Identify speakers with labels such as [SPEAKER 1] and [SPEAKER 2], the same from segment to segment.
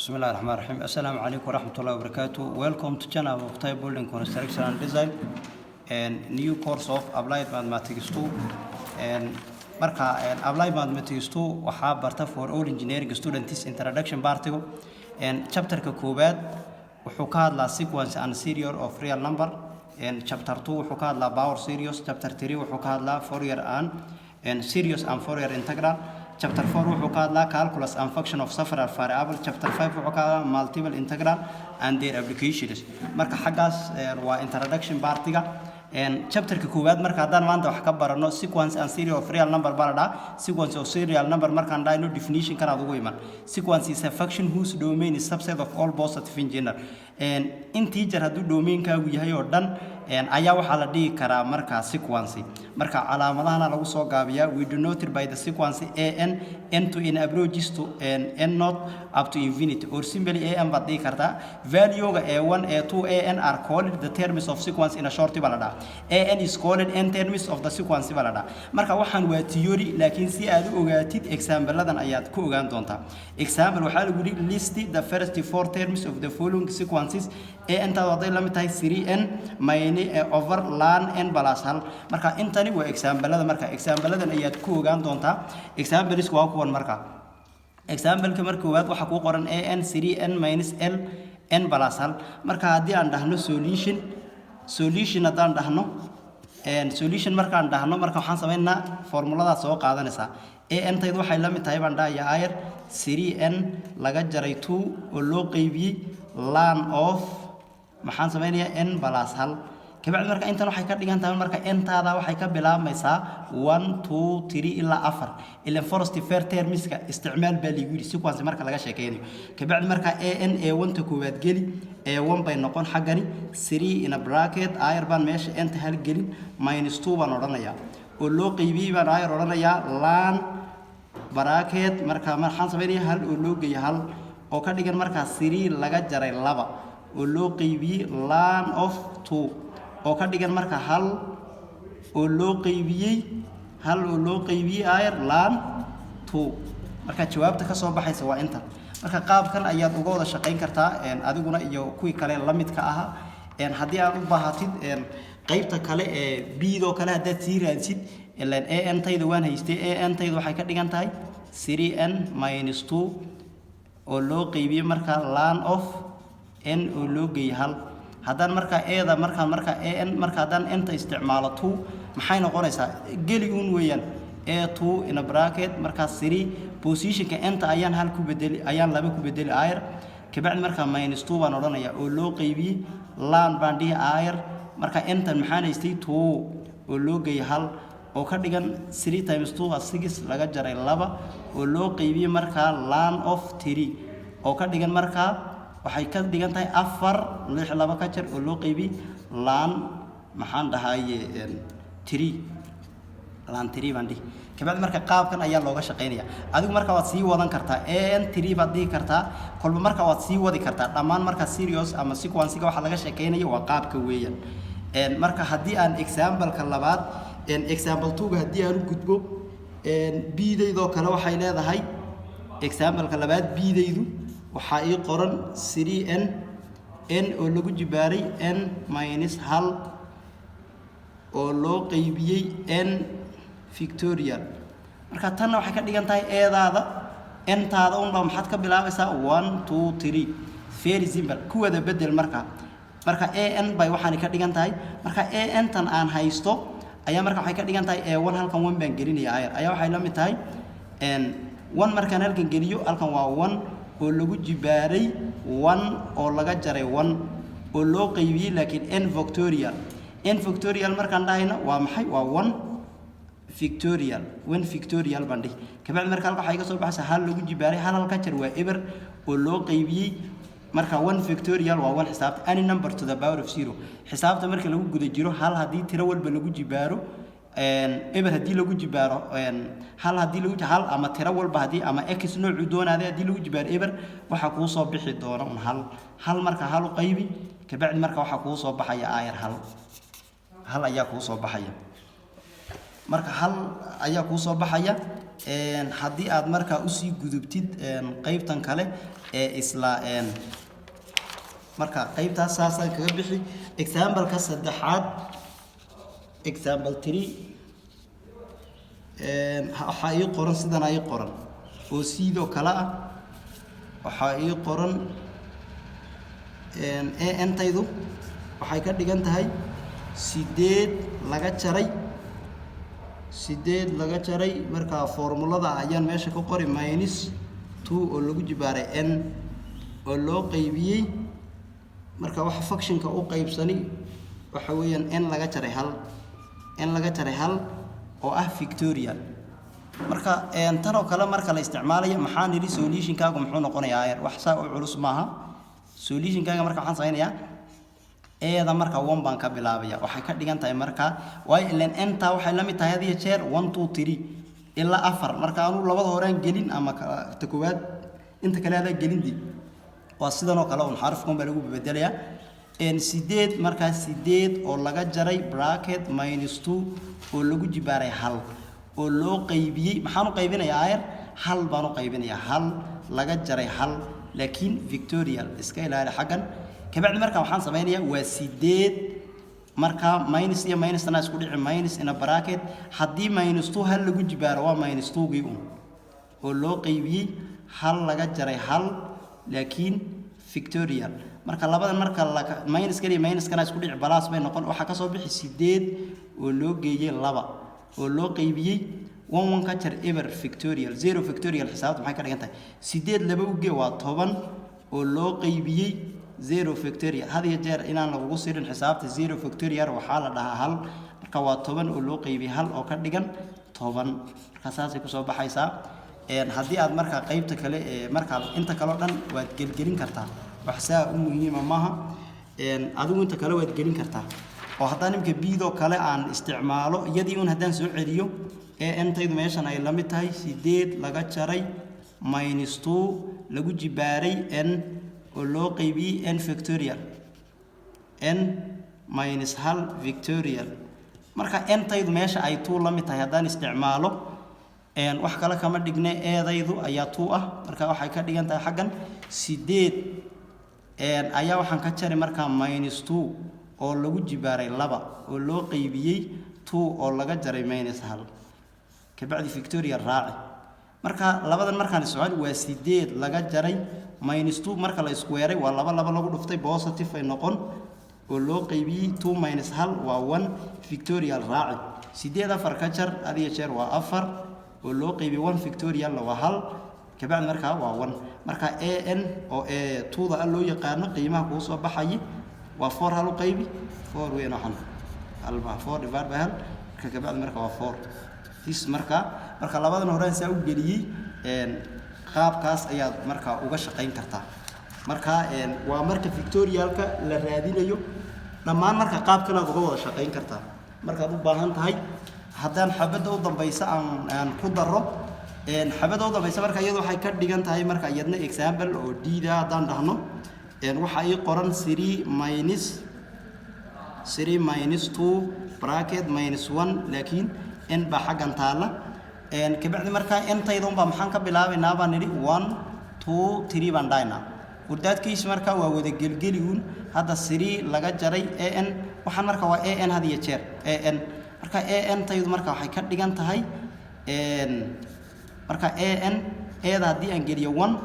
[SPEAKER 1] Bismillahirrahmanirrahim. Assalamu alaikum warahmatullahi wabarakatuh. Welcome to channel of Thai Building Construction and Design and new course of Applied Mathematics 2. And Applied Mathematics 2 waxaa barta for all engineering students introduction particle and chapter ka koobaad wuxuu ka hadlaa sequence and serial of real number and chapter 2 wuxuu ka hadlaa power series, chapter 3 wuxuu ka hadlaa Fourier and series and Fourier integral. Chapter 4 wuxuu ka hadlaa calculus and function of several variables. Chapter 5 wuxuu ka hadlaa multiple integral and their applications. Marka xaggaas waa introduction partiga and chapter ka koowaad marka hadaan maanta wax ka barano sequence and serial of real number balada sequence of serial number marka aan dhayno definition kana ugu iman. Sequence is a function whose domain is subset of all positive integer and integer haduu domain kaagu yahay oo dhan ayaa waxa la dhigi karaa marka sequence. Marka calaamadahana lagu soo gaabiyaa we denoted by the sequence n to n approaches to n not up to infinity or simply n baad dhigi kartaa value-ga a1 a2 an are called the terms of sequence in a short balada an is called n terms of the sequence balada. Marka waxaan waa theory laakiin si aad u ogaatid example-ladan ayaad ku ogaan doontaa. Example waxa lagu yiri list the first four terms of the following sequences an ta waday la mid tahay 3n minus over ln n plus hal. Marka intani waa example-lada marka example-ladan ayaad ku ogaan doontaa. Examples waa kuwan marka example-ka marka koowaad waxa ku qoran an 3n minus l n plus hal. Marka hadii aan dhahno solution hadaan dhahno solution markaan dhahno marka waxaan sameeynaa formulada soo qaadanaysa an taydu waxay la mid tahay baan dhahayaa 3n laga jaray 2 oo loo qaybiyay ln of maxaan sameynayaa n plus hal. kabacdi marka intan waxay ka dhigan tahay marka n taada waxay ka bilaabmaysaa 1 2 3 ilaa 4 ilaa first fair termska isticmaal baa lagu yiri sequence marka laga sheekeynayo. kabacdi marka an a1 ta koowaad geli a1 bay noqon xagani 3 in a bracket ayar baan meesha n ta hal gelin minus 2 baan oranayaa oo loo qaybiyay baan ayar oranayaa ln bracket marka maxaan sameynayaa hal oo loo geeyo hal oo ka dhigan marka 3 laga jaray 2 oo loo qaybiyay ln of 2 oo ka dhigan marka hal oo loo qaybiyay ayar ln 2. marka jawaabta ka soo baxaysa waa inta. marka qaabkan ayaad uga wada shaqeyn kartaa adiguna iyo kuwii kale la midka aha hadii aad u baahatid qaybta kale ee b do kale hadaad sii raadsid ilaan an tayda waan haystay an tayda waxay ka dhigan tahay 3n minus 2 oo loo qaybiyay marka ln of n oo loo geeyay hal. haddaan marka eeda marka an marka haddaan enta isticmaalo 2 maxay noqonaysaa geli uun weeyaan a2 in a bracket marka 3 positionka enta ayaan hal ku bedeli ayaan laba ku bedeli ayar kabacdi marka minus 2 baan oranayaa oo loo qaybiyay ln baan dhihi ayar marka enta maxaan haystay 2 oo loo geeyay hal oo ka dhigan 3 times 2 waa 6 laga jaray 2 oo loo qaybiyay marka ln of 3 oo ka dhigan marka waxay ka dhigan tahay 4 6 2 ka jar oo loo qaybi ln maxaan dhahaye 3 ln 3 baan dhihi. kabacdi marka qaabkan ayaa looga shaqeynaya adigu marka waad sii wadan kartaa an 3 baad dhihi kartaa kolba marka waad sii wadi kartaa dhammaan marka series ama sequence-ga waxa laga shaqeynayo waa qaabka weeyaan. marka hadii aan example-ka labaad example 2 ga hadii aan u gudbo b-daydo kale waxay leedahay example-ka labaad b-daydu waxaa ii qoran 3n n oo lagu jibaaray n minus hal oo loo qaybiyay n factorial. marka tan waxay ka dhigan tahay eedaada n taada un baa maxaad ka bilaabaysaa 1 2 3 very simple kuwada bedel marka an bay waxaan ka dhigan tahay marka an tan aan haysto ayaa marka waxay ka dhigan tahay a1 halkan 1 baan gelinayaa ayaa waxay la mid tahay n 1 markaan halkan geliyo halkan waa 1 oo lagu jibaaray 1 oo laga jaray 1 oo loo qaybiyay laakiin n factorial markaan dhahayna waa maxay waa 1 factorial baan dhihi. kabacdi marka halka waxa iga soo baxaysa hal lagu jibaaray hal halka jar waa eber oo loo qaybiyay marka 1 factorial waa 1 xisaabta any number to the power of 0 xisaabta marka lagu guda jiro hal hadii tiro walba lagu jibaaro eber hadii lagu jibaaro hal hadii lagu hal ama tiro walba hadii ama x noocu doonaade hadii lagu jibaaro eber waxa ku soo bixi doona hal marka hal u qaybi kabacdi marka waxa ku soo baxaya ayar hal ayaa ku soo baxaya marka hal ayaa ku soo baxaya haddii aad markaa usii gudubtid qaybtan kale ee isla marka qaybtaas saasaan kaga bixi example-ka saddexaad example 3 waxaa ii qoran sidan ay qoran oo sidoo kale ah waxaa ii qoran antaydu waxay ka dhigan tahay 8 laga jaray marka formulada ayaan meesha ku qori minus 2 oo lagu jibaaray n oo loo qaybiyay marka waxa functionka u qaybsani waxa weeyaan n laga jaray hal oo ah factorial marka tan oo kale marka la isticmaalayo maxaa niri solution-kaagu muxuu noqonayaa wax saa u culus maaha solution-kaaga marka waxaan samaynayaa eeda marka 1 baan ka bilaabaya waxay ka dhigan tahay marka way ileen enta waxay la mid tahay hadiya jeer 1 2 3 ilaa 4 marka aanu labada horaan gelin ama ta koowaad inta kale aad gelindi waa sidan oo kale xarafkan baa lagu bedelayaa 8 marka 8 oo laga jaray bracket minus 2 oo lagu jibaaray hal oo loo qaybiyay maxaan u qaybinayaa ayar hal baan u qaybinayaa hal laga jaray hal laakiin victorial iska ilaali xagan kabacdi marka waxaan samaynayaa waa 8 marka minus iyo minus tana isku dhici minus ina bracket haddii minus 2 hal lagu jibaaro waa minus 2 gii oo loo qaybiyay hal laga jaray hal laakiin victorial marka labadan marka minus kaliya minus kana isku dhici plus bay noqon waxa ka soo bixi 8 oo loo geeyay 2 oo loo qaybiyay 1 ka jar ever victorial 0 victorial xisaabta maxay ka dhigan tahay 8 laba u gee waa 10 oo loo qaybiyay 0 factorial hadiya jeer inaan lagu sirin xisaabta 0 factorial waxa la dhahaa hal marka waa 10 oo loo qaybiyay hal oo ka dhigan 10 marka saasay ku soo baxaysaa haddii aad marka qaybta kale marka inta kale dhan waad gelgelin kartaa wax saa u muhiim maaha adigu inta kale waad gelin kartaa oo haddaan imka biidoo kale aan isticmaalo iyadii un haddaan soo celiyo antaydu meeshan ay la mid tahay 8 laga jaray minus 2 lagu jibaaray n oo loo qaybiyay n factorial n minus hal victorial marka antaydu meesha ay 2 la mid tahay haddaan isticmaalo wax kale kama dhigne eedaydu ayaa 2 ah marka waxay ka dhigan tahay xagan 8 ayaa waxaan ka jaray marka minus 2 oo lagu jibaaray 2 oo loo qaybiyay 2 oo laga jaray minus hal kabacdi victorial raaci marka labadan markaan isocod waa 8 laga jaray minus 2 marka la isku weeray waa 2 lagu dhuftay positive ay noqon oo loo qaybiyay 2 minus hal waa 1 victorial raaci 8 afar ka jar adiga jeer waa 4 oo loo qaybiyay 1 victorial waa hal kabacdi marka waa 1 marka an oo 2da loo yaqaan qiimaha ku soo baxay waa 4 hal u qaybi 4 weyn waxan alba 4 divided by hal kabacdi marka waa 4 this marka labadan horaan saa u geliyay qaabkaas ayaa marka uga shaqeyn kartaa marka waa marka victorialka la raadinayo dhammaan marka qaab kale uga wada shaqeyn kartaa marka aad u baahan tahay haddaan xabada u dambaysa aan ku daro xabada u dambaysa marka iyadu waxay ka dhigan tahay marka iyadna example oo diida haddaan dhahno waxa ay qoran 3 minus 2 bracket minus 1 laakiin n ba xagan taala kabacdi marka ntaydan ba maxaan ka bilaabaynaa baan nidhi 1 2 3 baan dhaynaa wadaadkiis marka waa wada gelgeliyuun hadda 3 laga jaray an waxaan marka waa an hadiya jeer an marka an taydu marka waxay ka dhigan tahay marka an eeda haddii aan geliyo 1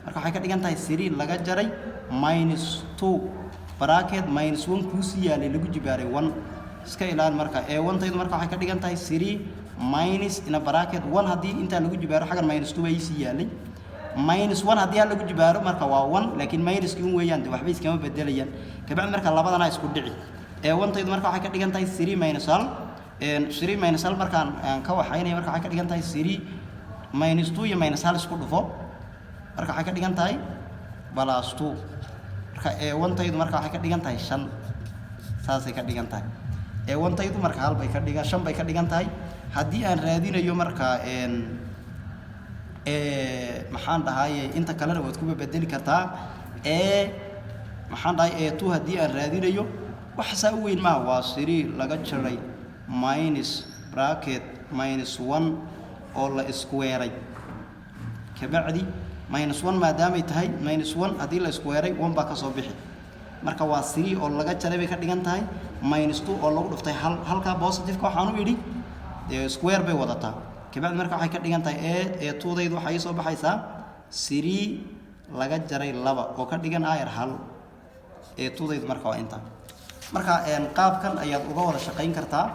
[SPEAKER 1] marka waxay ka dhigan tahay 3 laga jaray minus 2 bracket minus 1 kuusii yaalay lagu jibaaray 1 iska ilaali marka 1 taydu marka waxay ka dhigan tahay 3 minus in a bracket 1 haddii inta lagu jibaaro xagan minus 2 ay sii yaalay minus 1 haddii lagu jibaaro marka waa 1 laakiin minus kii weeyaan waxba iskama bedelayaan kabacdi marka labadana isku dhici 1 taydu marka waxay ka dhigan tahay 3 minus 1 3 minus 1 marka aan ka waxaynay marka waxay ka dhigan tahay 3 minus 2 iyo minus 1 isku dhufo marka waxay ka dhigan tahay plus 2 marka 1 taydu marka waxay ka dhigan tahay 5 saasay ka dhigan tahay 1 taydu marka hal bay ka dhigan 5 bay ka dhigan tahay haddii aan raadinayo marka maxaan dhahay inta kalena waad ku bedeli kartaa maxaan dhahay 2 haddii aan raadinayo wax saa u weyn ma waa 3 laga jaray minus bracket minus 1 oo la isku weeray kabacdi minus 1 maadaama ay tahay minus 1 hadii la isku weeray 1 baa ka soo bixi marka waa 3 oo laga jaray bay ka dhigan tahay minus 2 oo lagu dhuftay halka positive ka waxaan u yiri square bay wadataa kabacdi marka waxay ka dhigan tahay a 2 daydu waxay soo baxaysaa 3 laga jaray 2 oo ka dhigan ayar hal a 2 daydu marka waa inta marka qaabkan ayaad uga wada shaqeyn kartaa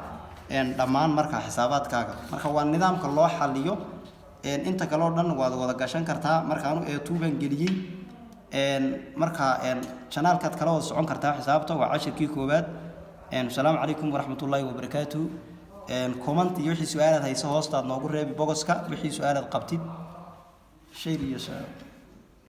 [SPEAKER 1] dhammaan marka xisaabaadkaaga marka waa nidaamka loo xaliyo inta kale oo dhan waad wada gashan kartaa marka aanu a2 ban geliyay marka channelkaad kala wada socon kartaa xisaabta waa 10kii koobaad assalaamu calaykum waraxmatullaahi wabarakaatuh comment iyo wixii su'aalaad hayso hoostaad noogu reebi bogoska wixii su'aalaad qabtid share iyo